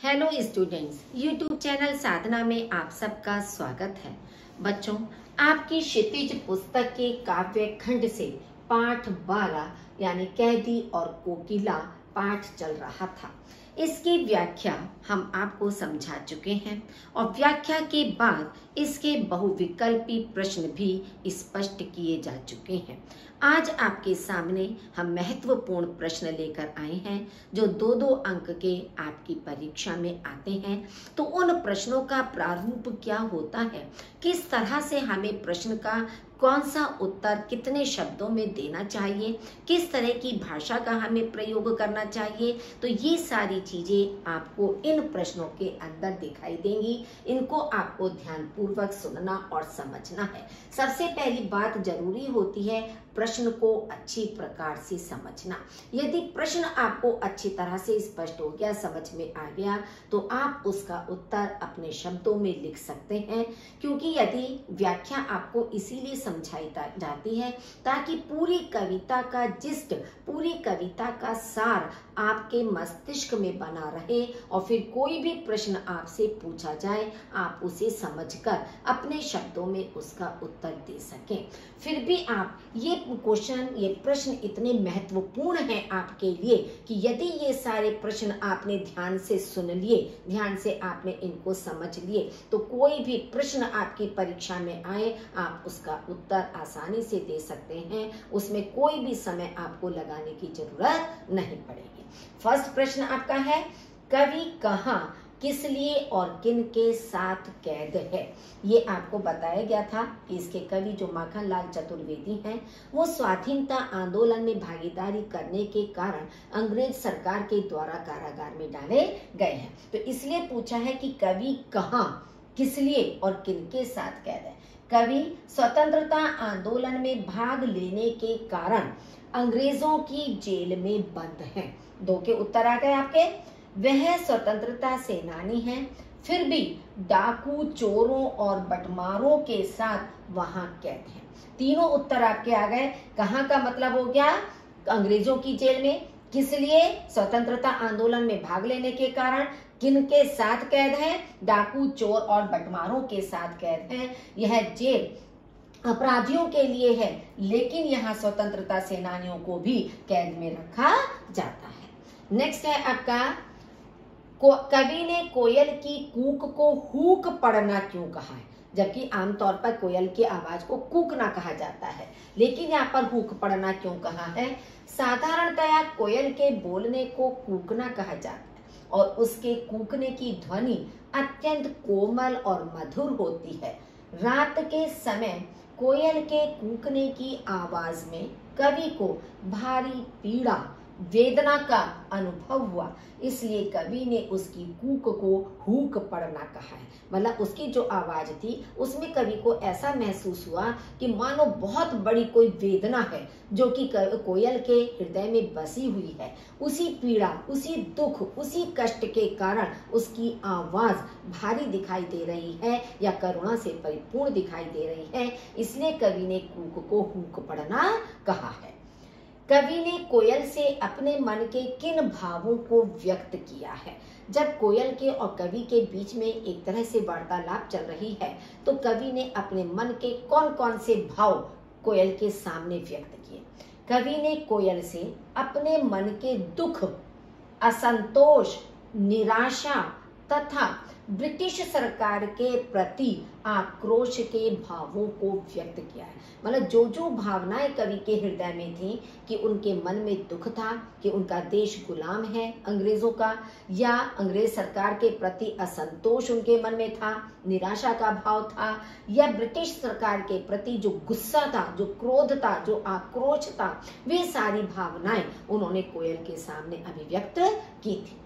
Hello students, YouTube channel साधना में आप सबका स्वागत है। बच्चों, आपकी क्षितिज पुस्तक के काव्य खंड से पाठ 12 यानी कैदी और कोकिला पाठ चल रहा था। इसकी व्याख्या हम आपको समझा चुके हैं और व्याख्या के बाद इसके बहुविकल्पी प्रश्न भी स्पष्ट किए जा चुके हैं। आज आपके सामने हम महत्वपूर्ण प्रश्न लेकर आए हैं जो 2-2 अंक के आपकी परीक्षा में आते हैं। तो उन प्रश्नों का प्रारूप क्या होता है, किस तरह से हमें प्रश्न का कौन सा उत्तर कितने शब्दों में देना चाहिए, किस तरह की भाषा का हमें प्रयोग करना चाहिए, तो ये सारी चीजें आपको इन प्रश्नों के अंदर दिखाई देंगी। इनको आपको ध्यानपूर्वक सुनना और समझना है। सबसे पहली बात जरूरी होती है प्रश्न को अच्छी प्रकार से समझना। यदि प्रश्न आपको अच्छी तरह से स्पष्ट हो गया, समझ में आ गया, तो आप उसका उत्तर अपने शब्दों में लिख सकते हैं। क्योंकि यदि व्याख्या आपको इसीलिए समझाई जाती है ताकि पूरी कविता का जिस्ट, पूरी कविता का सार आपके मस्तिष्क में बना रहे और फिर कोई भी प्रश्न आपसे पूछा जाए आप उसे समझकर अपने शब्दों में उसका उत्तर दे सकें। फिर भी आप ये प्रश्न इतने महत्वपूर्ण हैं आपके लिए कि यदि ये सारे प्रश्न आपने ध्यान से सुन लिए, ध्यान से आपने इनको समझ लिए, तो कोई भी प्रश्न आपकी परीक्षा में आए आप उसका उत्तर आसानी से दे सकते हैं। उसमें कोई भी समय आपको लगाने की जरूरत नहीं पड़ेगी। फर्स्ट प्रश्न आपका है, कवि कहाँ, किस लिए और किन के साथ कैद है। ये आपको बताया गया था कि इसके कवि जो माखनलाल चतुर्वेदी हैं, वो स्वाधीनता आंदोलन में भागीदारी करने के कारण अंग्रेज सरकार के द्वारा कारागार में डाले गए हैं। तो इसलिए पूछा है कि कवि कहाँ, किस लिए और किन के साथ कैद है। कवि स्वतंत्रता आंदोलन में भाग लेने के कारण अंग्रेजों की जेल में बंद हैं। 2 के उत्तर आ गए आपके। वह स्वतंत्रता सेनानी हैं, फिर भी डाकू, चोरों और बटमारों के साथ वहां कैद हैं। तीनों उत्तर आपके आ गए। कहाँ का मतलब हो गया, अंग्रेजों की जेल में, किस लिए, स्वतंत्रता आंदोलन में भाग लेने के कारण, किन के साथ कैद हैं, डाकू, चोर और बटमारों के साथ कैद हैं। यह जेल अपराधियों के लिए है, लेकिन यहाँ स्वतंत्रता सेनानियों को भी कैद में रखा जाता है। नेक्स्ट है आपका, कवि ने कोयल की कूक को हुक पढ़ना क्यों कहा है। जबकि आमतौर पर कोयल की आवाज को कूकना कहा जाता है, लेकिन यहाँ पर हुक पढ़ना क्यों कहा है। साधारणतया कोयल के बोलने को कूकना कहा जाता है और उसके कूकने की ध्वनि अत्यंत कोमल और मधुर होती है। रात के समय कोयल के कूकने की आवाज में कवि को भारी पीड़ा, वेदना का अनुभव हुआ, इसलिए कवि ने उसकी कूक को हुक पढ़ना कहा है। मतलब उसकी जो आवाज थी उसमें कवि को ऐसा महसूस हुआ कि मानो बहुत बड़ी कोई वेदना है जो कि कोयल के हृदय में बसी हुई है। उसी पीड़ा, उसी दुख, उसी कष्ट के कारण उसकी आवाज भारी दिखाई दे रही है या करुणा से परिपूर्ण दिखाई दे रही है, इसलिए कवि ने कूक को हुक पढ़ना कहा है। कवि ने कोयल से अपने मन के किन भावों को व्यक्त किया है। जब कोयल के और कवि के बीच में एक तरह से वार्तालाप चल रही है, तो कवि ने अपने मन के कौन कौन से भाव कोयल के सामने व्यक्त किए। कवि ने कोयल से अपने मन के दुख, असंतोष, निराशा तथा ब्रिटिश सरकार के प्रति आक्रोश के भावों को व्यक्त किया है। मतलब जो जो भावनाएं कवि के हृदय में थी कि उनके मन में दुख था कि उनका देश गुलाम है अंग्रेजों का, या अंग्रेज सरकार के प्रति असंतोष उनके मन में था, निराशा का भाव था, या ब्रिटिश सरकार के प्रति जो गुस्सा था, जो क्रोध था, जो आक्रोश था, वे सारी भावनाएं उन्होंने कोयल के सामने अभिव्यक्त की थी।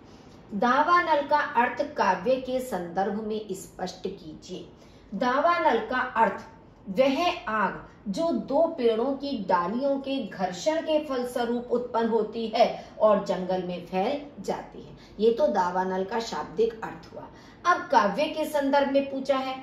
दावानल का अर्थ काव्य के संदर्भ में स्पष्ट कीजिए। दावानल का अर्थ वह आग जो 2 पेड़ों की डालियों के घर्षण के फलस्वरूप उत्पन्न होती है और जंगल में फैल जाती है। ये तो दावानल का शाब्दिक अर्थ हुआ। अब काव्य के संदर्भ में पूछा है,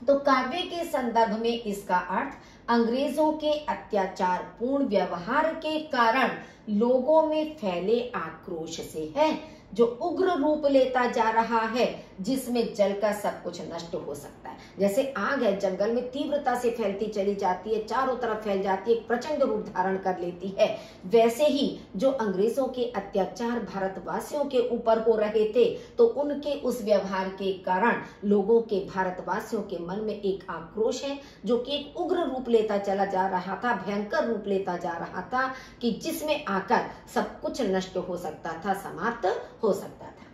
तो काव्य के संदर्भ में इसका अर्थ अंग्रेजों के अत्याचार पूर्ण व्यवहार के कारण लोगों में फैले आक्रोश से है। जो उग्र रूप लेता जा रहा है, जिसमें जलकर सब कुछ नष्ट हो सकता है। जैसे आग है, जंगल में तीव्रता से फैलती चली जाती है, चारों तरफ फैल जाती है, एक प्रचंड रूप धारण कर लेती है। वैसे ही जो अंग्रेजों के अत्याचार भारतवासियों के ऊपर हो रहे थे, तो उनके उस व्यवहार के कारण लोगों के, भारतवासियों के मन में एक आक्रोश है, जो कि एक उग्र रूप लेता चला जा रहा था, भयंकर रूप लेता जा रहा था, कि जिसमें आकर सब कुछ नष्ट हो सकता था, समाप्त हो सकता था।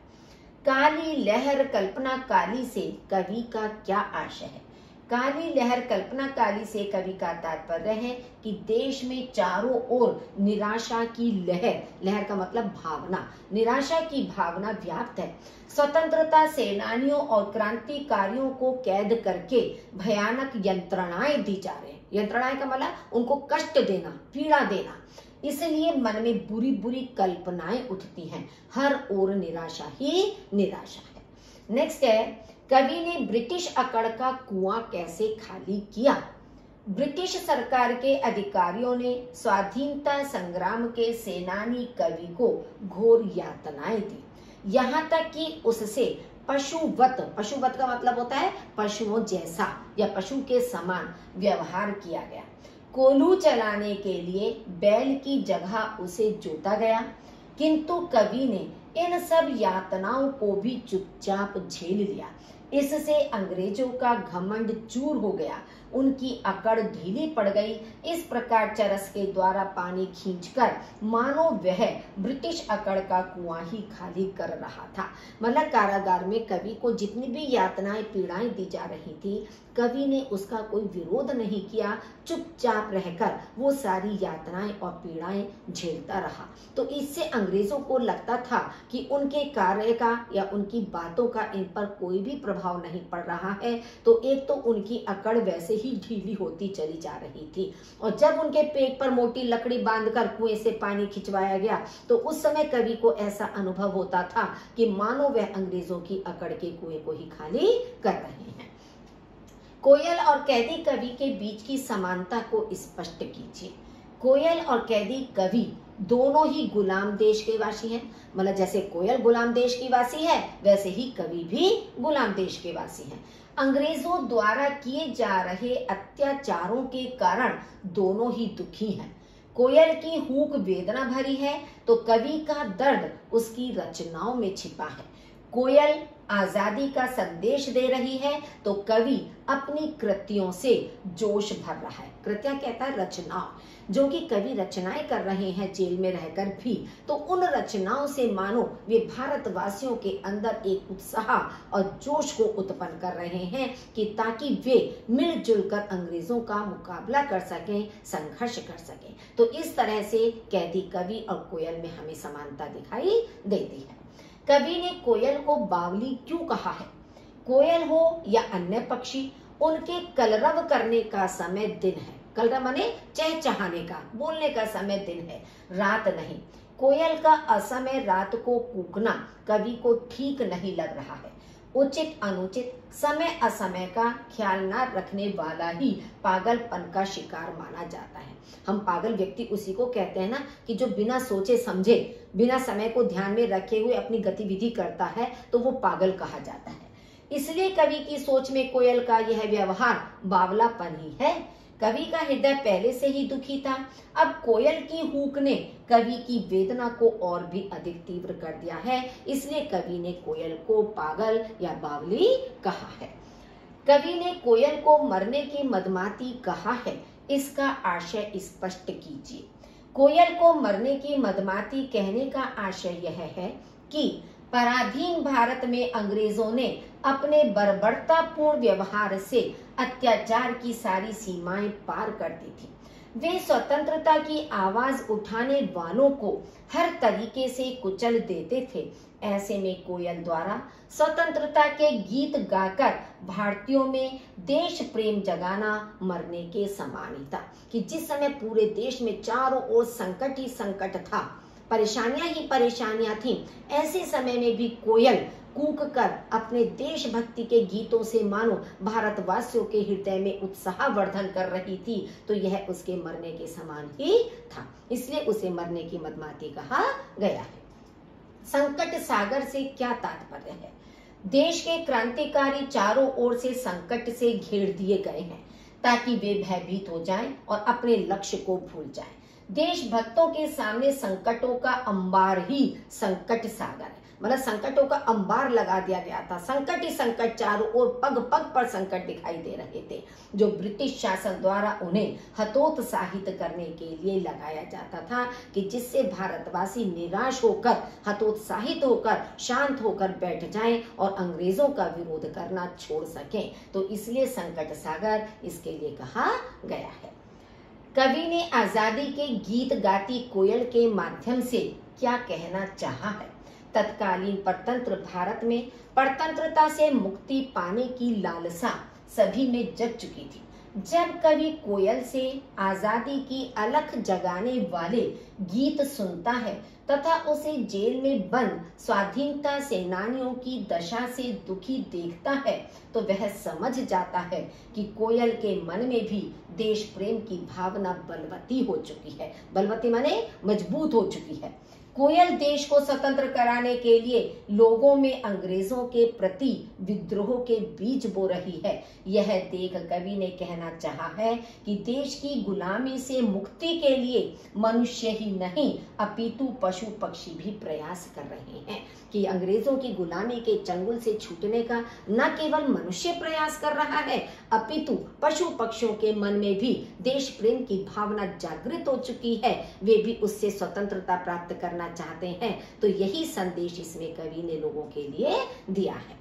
काली लहर कल्पना काली से कवि का क्या आशय है? काली लहर कल्पना काली से कवि का तात्पर्य है कि देश में चारों ओर निराशा की लहर, लहर का मतलब भावना, निराशा की भावना व्याप्त है। स्वतंत्रता सेनानियों और क्रांतिकारियों को कैद करके भयानक यंत्रणाएं दी जा रही हैं। यंत्रणाएं का मतलब उनको कष्ट देना, पीड़ा देना, इसलिए मन में बुरी बुरी कल्पनाएं उठती हैं, हर ओर निराशा ही निराशा है। नेक्स्ट है, कवि ने ब्रिटिश अकड़ का कुआं कैसे खाली किया? ब्रिटिश सरकार के अधिकारियों ने स्वाधीनता संग्राम के सेनानी कवि को घोर यातनाएं दी, यहाँ तक कि उससे पशुवत का मतलब होता है पशुओं जैसा या पशु के समान व्यवहार किया गया। कोल्हू चलाने के लिए बैल की जगह उसे जोता गया, किंतु कवि ने इन सब यातनाओं को भी चुपचाप झेल लिया। इससे अंग्रेजों का घमंड चूर हो गया, उनकी अकड़ ढीली पड़ गई। इस प्रकार चरस के द्वारा पानी खींचकर मानो वह ब्रिटिश अकड़ का कुआं ही खाली कर रहा था। मतलब कारागार में कवि को जितनी भी यातनाएं पीड़ाएं दी जा रही थी, कवि ने उसका कोई विरोध नहीं किया, चुपचाप रहकर वो सारी यातनाएं और पीड़ाएं झेलता रहा। तो इससे अंग्रेजों को लगता था कि उनके कार्य का या उनकी बातों का इन पर कोई भी प्रभाव नहीं पड़ रहा है। तो एक तो उनकी अकड़ वैसे ही ढीली होती चली जा रही थी, और जब उनके पेट पर मोटी लकड़ी बांधकर कुएं से पानी खिंचवाया गया, तो उस समय कवि को ऐसा अनुभव होता था कि मानो वह अंग्रेजों की अकड़ के कुएं को ही खाली कर रहे हैं। कोयल और कैदी कवि के बीच की समानता को स्पष्ट कीजिए। कोयल और कैदी कवि दोनों ही गुलाम देश के वासी हैं। मतलब जैसे कोयल गुलाम देश की वासी है, वैसे ही कवि भी गुलाम देश के वासी हैं। अंग्रेजों द्वारा किए जा रहे अत्याचारों के कारण दोनों ही दुखी हैं। कोयल की हूक वेदना भरी है, तो कवि का दर्द उसकी रचनाओं में छिपा है। कोयल आजादी का संदेश दे रही है, तो कवि अपनी कृतियों से जोश भर रहा है। कृतियां कहता है रचनाओं, जो कि कवि रचनाएं कर रहे हैं जेल में रहकर भी, तो उन रचनाओं से मानो वे भारतवासियों के अंदर एक उत्साह और जोश को उत्पन्न कर रहे हैं, कि ताकि वे मिलजुल कर अंग्रेजों का मुकाबला कर सकें, संघर्ष कर सकें। तो इस तरह से कैदी कवि और कोयल में हमें समानता दिखाई देती है। कवि ने कोयल को बावली क्यों कहा है? कोयल हो या अन्य पक्षी, उनके कलरव करने का समय दिन है। कलरव माने चहचहाने का, बोलने का समय दिन है, रात नहीं। कोयल का असमय रात को कूकना कवि को ठीक नहीं लग रहा है। उचित अनुचित, समय असमय का ख्याल न रखने वाला ही पागलपन का शिकार माना जाता है। हम पागल व्यक्ति उसी को कहते हैं ना, कि जो बिना सोचे समझे, बिना समय को ध्यान में रखे हुए अपनी गतिविधि करता है, तो वो पागल कहा जाता है। इसलिए कवि की सोच में कोयल का यह व्यवहार बावलापन ही है। कवि का हृदय पहले से ही दुखी था, अब कोयल की हूक ने कवि की वेदना को और भी अधिक तीव्र कर दिया है, इसलिए कवि ने कोयल को पागल या बावली कहा है। कवि ने कोयल को मरने की मदमाती कहा है, इसका आशय स्पष्ट कीजिए। कोयल को मरने की मदमाती कहने का आशय यह है कि पराधीन भारत में अंग्रेजों ने अपने बर्बरतापूर्ण व्यवहार से अत्याचार की सारी सीमाएं पार कर दी थी। वे स्वतंत्रता की आवाज उठाने वालों को हर तरीके से कुचल देते थे। ऐसे में कोयल द्वारा स्वतंत्रता के गीत गाकर भारतीयों में देश प्रेम जगाना मरने के समान ही था। कि जिस समय पूरे देश में चारों ओर संकट ही संकट था, परेशानियां ही परेशानियां थीं, ऐसे समय में भी कोयल कूक कर अपने देशभक्ति के गीतों से मानो भारतवासियों के हृदय में उत्साह वर्धन कर रही थी। तो यह उसके मरने के समान ही था, इसलिए उसे मरने की मदमाती कहा गया है। संकट सागर से क्या तात्पर्य है? देश के क्रांतिकारी चारों ओर से संकट से घेर दिए गए हैं ताकि वे भयभीत हो जाएं और अपने लक्ष्य को भूल जाएं। देशभक्तों के सामने संकटों का अंबार ही संकट सागर है, मतलब संकटों का अंबार लगा दिया गया था। संकट ही संकट, चारों ओर पग पग पर संकट दिखाई दे रहे थे, जो ब्रिटिश शासन द्वारा उन्हें हतोत्साहित करने के लिए लगाया जाता था कि जिससे भारतवासी निराश होकर, हतोत्साहित होकर, शांत होकर बैठ जाएं और अंग्रेजों का विरोध करना छोड़ सकें। तो इसलिए संकट सागर इसके लिए कहा गया है। कवि ने आजादी के गीत गाती कोयल के माध्यम से क्या कहना चाहा है? तत्कालीन परतंत्र भारत में परतंत्रता से मुक्ति पाने की लालसा सभी में जग चुकी थी। जब कवि कोयल से आजादी की अलख जगाने वाले गीत सुनता है तथा उसे जेल में बंद स्वाधीनता सेनानियों की दशा से दुखी देखता है तो वह समझ जाता है कि कोयल के मन में भी देश प्रेम की भावना बलवती हो चुकी है। बलवती माने मजबूत हो चुकी है। कोयल देश को स्वतंत्र कराने के लिए लोगों में अंग्रेजों के प्रति विद्रोह के बीज बो रही है। यह देख कवि ने कहना चाहा है कि देश की गुलामी से मुक्ति के लिए मनुष्य ही नहीं अपितु पशु पक्षी भी प्रयास कर रहे हैं, कि अंग्रेजों की गुलामी के चंगुल से छूटने का न केवल मनुष्य प्रयास कर रहा है, अपितु पशु पक्षियों के मन में भी देश प्रेम की भावना जागृत हो चुकी है। वे भी उससे स्वतंत्रता प्राप्त करना चाहते हैं। तो यही संदेश इसमें कवि ने लोगों के लिए दिया है।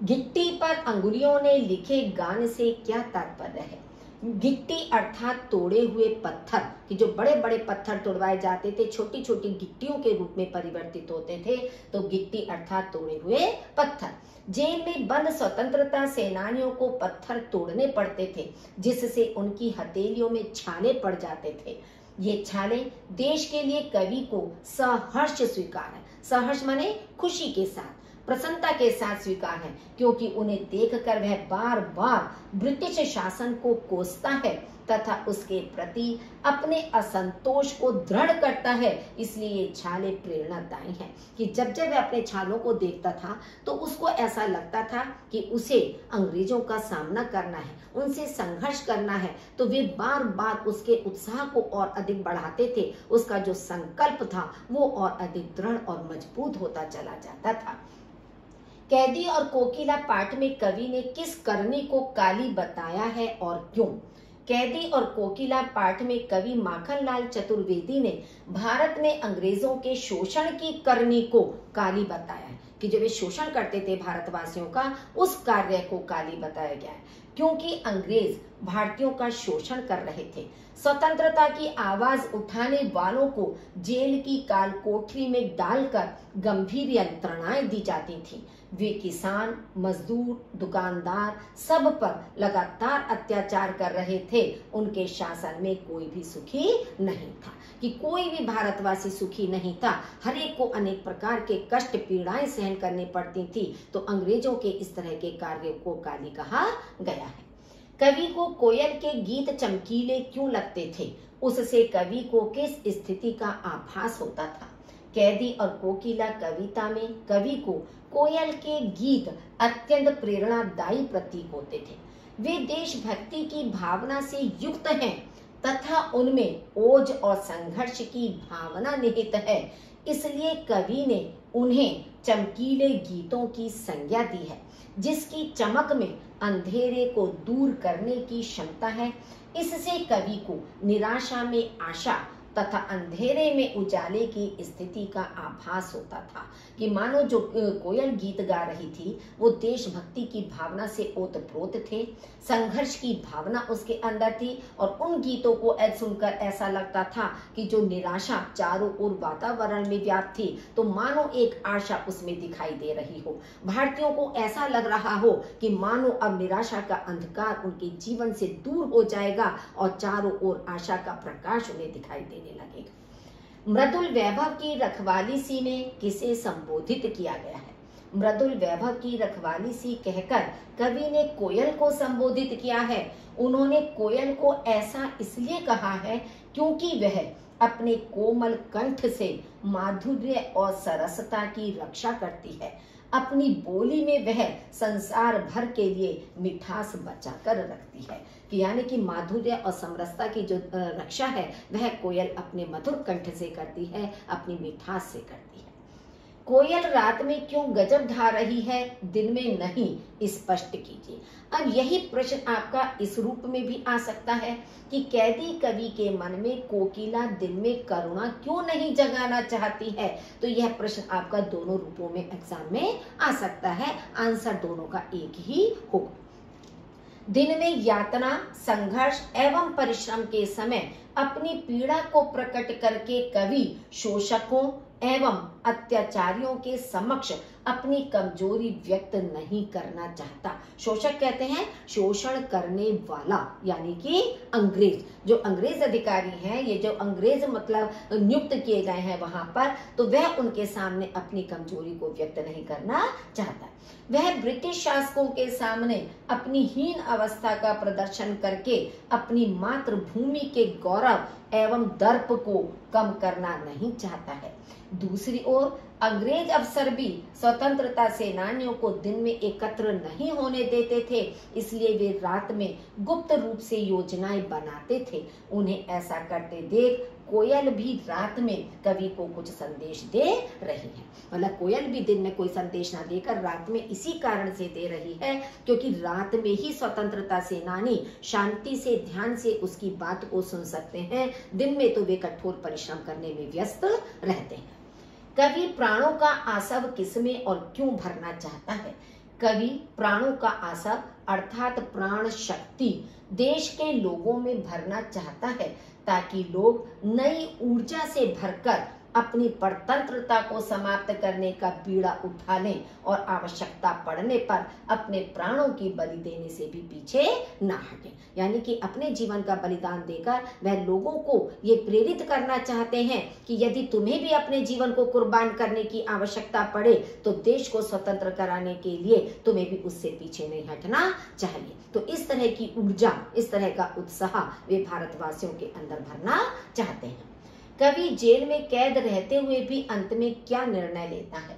गिट्टी पर अंगुलियों ने लिखे गान से क्या तात्पर्य है? गिट्टी अर्थात तोड़े हुए पत्थर, कि जो बड़े बड़े पत्थर तोड़वाए जाते थे छोटी छोटी गिट्टियों के रूप में परिवर्तित होते थे, तो गिट्टी अर्थात तोड़े हुए पत्थर। जेल में बंद स्वतंत्रता सेनानियों को पत्थर तोड़ने पड़ते थे जिससे उनकी हथेलियों में छाले पड़ जाते थे। ये छाले देश के लिए कवि को सहर्ष स्वीकार है। सहर्ष माने खुशी के साथ, प्रसन्नता के साथ स्वीकार है, क्योंकि उन्हें देखकर वह बार बार ब्रिटिश शासन को कोसता है तथा उसके प्रति अपने असंतोष को दृढ़ करता है। इसलिए ये छाले प्रेरणादायी हैं कि जब जब वह अपने छालों को देखता था तो उसको ऐसा लगता था कि उसे अंग्रेजों का सामना करना है, उनसे संघर्ष करना है। तो वे बार बार उसके उत्साह को और अधिक बढ़ाते थे। उसका जो संकल्प था वो और अधिक दृढ़ और मजबूत होता चला जाता था। कैदी और कोकिला पाठ में कवि ने किस करनी को काली बताया है और क्यों? कैदी और कोकिला पाठ में कवि माखनलाल चतुर्वेदी ने भारत में अंग्रेजों के शोषण की करनी को काली बताया है, कि जो वे शोषण करते थे भारतवासियों का, उस कार्य को काली बताया गया है। क्योंकि अंग्रेज भारतीयों का शोषण कर रहे थे। स्वतंत्रता की आवाज उठाने वालों को जेल की काल कोठरी में डालकर गंभीर यंत्रणाएं दी जाती थी। वे किसान, मजदूर, दुकानदार सब पर लगातार अत्याचार कर रहे थे। उनके शासन में कोई भी सुखी नहीं था, कि कोई भी भारतवासी सुखी नहीं था। हर एक को अनेक प्रकार के कष्ट पीड़ाएं सहन करनी पड़ती थी। तो अंग्रेजों के इस तरह के कार्यों को काली कहा गया है। कवि को कोयल के गीत चमकीले क्यों लगते थे? उससे कवि को किस स्थिति का आभास होता था? कैदी और कोकिला कविता में कवि को कोयल के गीत अत्यंत प्रेरणादायी प्रतीक होते थे। वे देशभक्ति की भावना से युक्त हैं तथा उनमें ओज और संघर्ष की भावना निहित है। इसलिए कवि ने उन्हें चमकीले गीतों की संज्ञा दी है, जिसकी चमक में अंधेरे को दूर करने की क्षमता है। इससे कवि को निराशा में आशा तथा अंधेरे में उजाले की स्थिति का आभास होता था, कि मानो जो कोयल गीत गा रही थी वो देशभक्ति की भावना से ओतप्रोत थे, संघर्ष की भावना उसके अंदर थी। और उन गीतों को सुनकर ऐसा लगता था कि जो निराशा चारों ओर वातावरण में व्याप्त थी, तो मानो एक आशा उसमें दिखाई दे रही हो। भारतीयों को ऐसा लग रहा हो कि मानो अब निराशा का अंधकार उनके जीवन से दूर हो जाएगा और चारों ओर आशा का प्रकाश उन्हें दिखाई देने लगेगा। मृदुल वैभव की रखवाली सी में किसे संबोधित किया गया है? मृदुल वैभव की रखवाली सी कहकर कवि ने कोयल को संबोधित किया है। उन्होंने कोयल को ऐसा इसलिए कहा है क्योंकि वह अपने कोमल कंठ से माधुर्य और सरसता की रक्षा करती है। अपनी बोली में वह संसार भर के लिए मिठास बचा कर रखती है। कि यानी कि माधुर्य और समरसता की जो रक्षा है वह कोयल अपने मधुर कंठ से करती है, अपनी मिठास से करती है। कोयल रात में क्यों गजब ढा रही है, दिन में नहीं, स्पष्ट कीजिए। अब यही प्रश्न आपका इस रूप में भी आ सकता है कि कैदी कवि के मन में कोकिला दिन में करुणा क्यों नहीं जगाना चाहती है। तो यह प्रश्न आपका दोनों रूपों में एग्जाम में आ सकता है। आंसर दोनों का एक ही होगा। दिन में यातना, संघर्ष एवं परिश्रम के समय अपनी पीड़ा को प्रकट करके कवि शोषकों एवं अत्याचारियों के समक्ष अपनी कमजोरी व्यक्त नहीं करना चाहता। शोषक कहते हैं शोषण करने वाला, यानी कि अंग्रेज। जो अंग्रेज अधिकारी हैं, ये जो अंग्रेज मतलब नियुक्त किए गए हैं वहां पर, तो वह उनके सामने अपनी कमजोरी को व्यक्त नहीं करना चाहता। वह ब्रिटिश शासकों के सामने अपनी हीन अवस्था का प्रदर्शन करके अपनी मातृभूमि के गौरव एवं दर्प को कम करना नहीं चाहता है। दूसरी ओर अंग्रेज अफसर भी स्वतंत्रता सेनानियों को दिन में एकत्र नहीं होने देते थे, इसलिए वे रात में गुप्त रूप से योजनाएं बनाते थे। उन्हें ऐसा करते देख कोयल भी रात में कवि को कुछ संदेश दे रही है। मतलब कोयल भी दिन में कोई संदेश ना देकर रात में इसी कारण से दे रही है क्योंकि रात में ही स्वतंत्रता सेनानी शांति से ध्यान से उसकी बात को सुन सकते हैं। दिन में तो वे कठोर परिश्रम करने में व्यस्त रहते हैं। कवि प्राणों का आसव किसमें और क्यों भरना चाहता है। कवि प्राणों का आसव अर्थात प्राण शक्ति देश के लोगों में भरना चाहता है ताकि लोग नई ऊर्जा से भरकर अपनी परतंत्रता को समाप्त करने का बीड़ा उठा लें और आवश्यकता पड़ने पर अपने प्राणों की बलि देने से भी पीछे ना हटें। यानी कि अपने जीवन का बलिदान देकर वह लोगों को ये प्रेरित करना चाहते हैं कि यदि तुम्हें भी अपने जीवन को कुर्बान करने की आवश्यकता पड़े तो देश को स्वतंत्र कराने के लिए तुम्हें भी उससे पीछे नहीं हटना चाहिए। तो इस तरह की ऊर्जा, इस तरह का उत्साह वे भारतवासियों के अंदर भरना चाहते हैं। कवि जेल में कैद रहते हुए भी अंत में क्या निर्णय लेता है।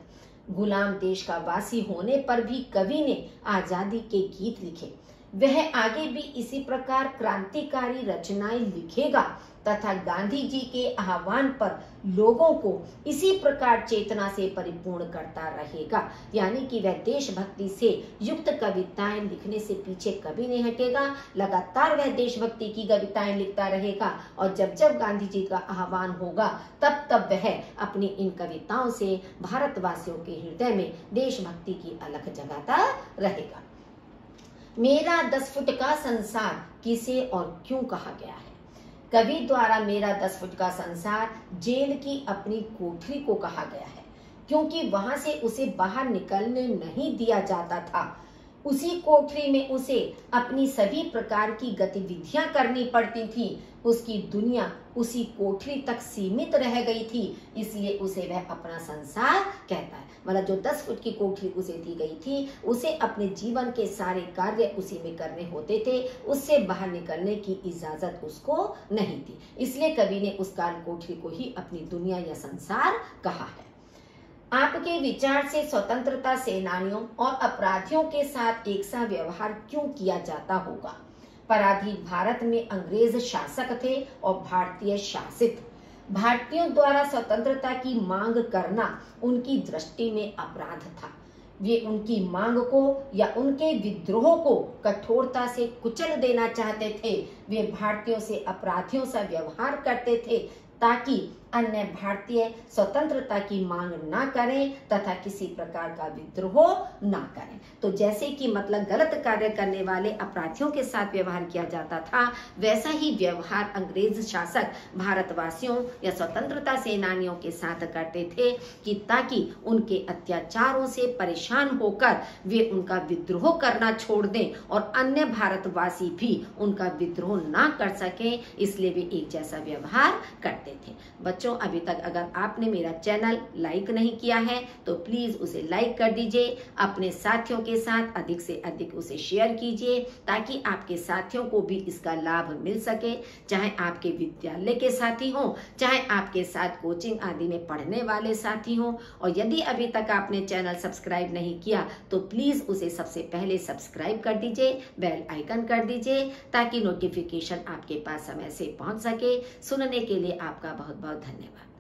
गुलाम देश का वासी होने पर भी कवि ने आजादी के गीत लिखे। वह आगे भी इसी प्रकार क्रांतिकारी रचनाएं लिखेगा तथा गांधी जी के आह्वान पर लोगों को इसी प्रकार चेतना से परिपूर्ण करता रहेगा। यानी कि वह देशभक्ति से युक्त कविताएं लिखने से पीछे कभी नहीं हटेगा। लगातार वह देशभक्ति की कविताएं लिखता रहेगा और जब जब गांधी जी का आह्वान होगा तब तब वह अपनी इन कविताओं से भारतवासियों के हृदय में देशभक्ति की अलख जगाता रहेगा। मेरा 10 फुट का संसार किसे और क्यों कहा गया है। कवि द्वारा मेरा 10 फुट का संसार जेल की अपनी कोठरी को कहा गया है क्योंकि वहां से उसे बाहर निकलने नहीं दिया जाता था। उसी कोठरी में उसे अपनी सभी प्रकार की गतिविधियां करनी पड़ती थी। उसकी दुनिया उसी कोठरी तक सीमित रह गई थी, इसलिए उसे वह अपना संसार कहता है। मतलब जो 10 फुट की कोठरी उसे दी गई थी, उसे अपने जीवन के सारे कार्य उसी में करने होते थे, उससे बाहर निकलने की इजाजत उसको नहीं थी। इसलिए कवि ने उस काल कोठरी को ही अपनी दुनिया या संसार कहा है। आपके विचार से स्वतंत्रता सेनानियों और अपराधियों के साथ एक सा व्यवहार क्यों किया जाता होगा। पराधीन भारत में अंग्रेज शासक थे और भारतीय शासित। भारतीयों द्वारा स्वतंत्रता की मांग करना उनकी दृष्टि में अपराध था। वे उनकी मांग को या उनके विद्रोह को कठोरता से कुचल देना चाहते थे। वे भारतीयों से अपराधियों सा व्यवहार करते थे ताकि अन्य भारतीय स्वतंत्रता की मांग ना करें तथा किसी प्रकार का विद्रोह ना करें। तो जैसे कि मतलब गलत कार्य करने वाले अपराधियों के साथ व्यवहार किया जाता था, वैसा ही व्यवहार अंग्रेज शासक भारतवासियों या स्वतंत्रता सेनानियों के साथ करते थे कि ताकि उनके अत्याचारों से परेशान होकर वे उनका विद्रोह करना छोड़ दें और अन्य भारतवासी भी उनका विद्रोह ना कर सकें, इसलिए वे एक जैसा व्यवहार करते थे। बच्चों, अभी तक अगर आपने मेरा चैनल लाइक नहीं किया है तो प्लीज उसे लाइक कर दीजिए, अपने साथियों के साथ अधिक से अधिक उसे शेयर कीजिए ताकि आपके साथियों को भी इसका लाभ मिल सके, चाहे आपके विद्यालय के साथी हो, चाहे आपके साथ कोचिंग आदि में पढ़ने वाले साथी हो। और यदि अभी तक आपने चैनल सब्सक्राइब नहीं किया तो प्लीज उसे सबसे पहले सब्सक्राइब कर दीजिए, बेल आइकन कर दीजिए ताकि नोटिफिकेशन आपके पास समय से पहुंच सके। सुनने के लिए आपका बहुत बहुत धन्यवाद।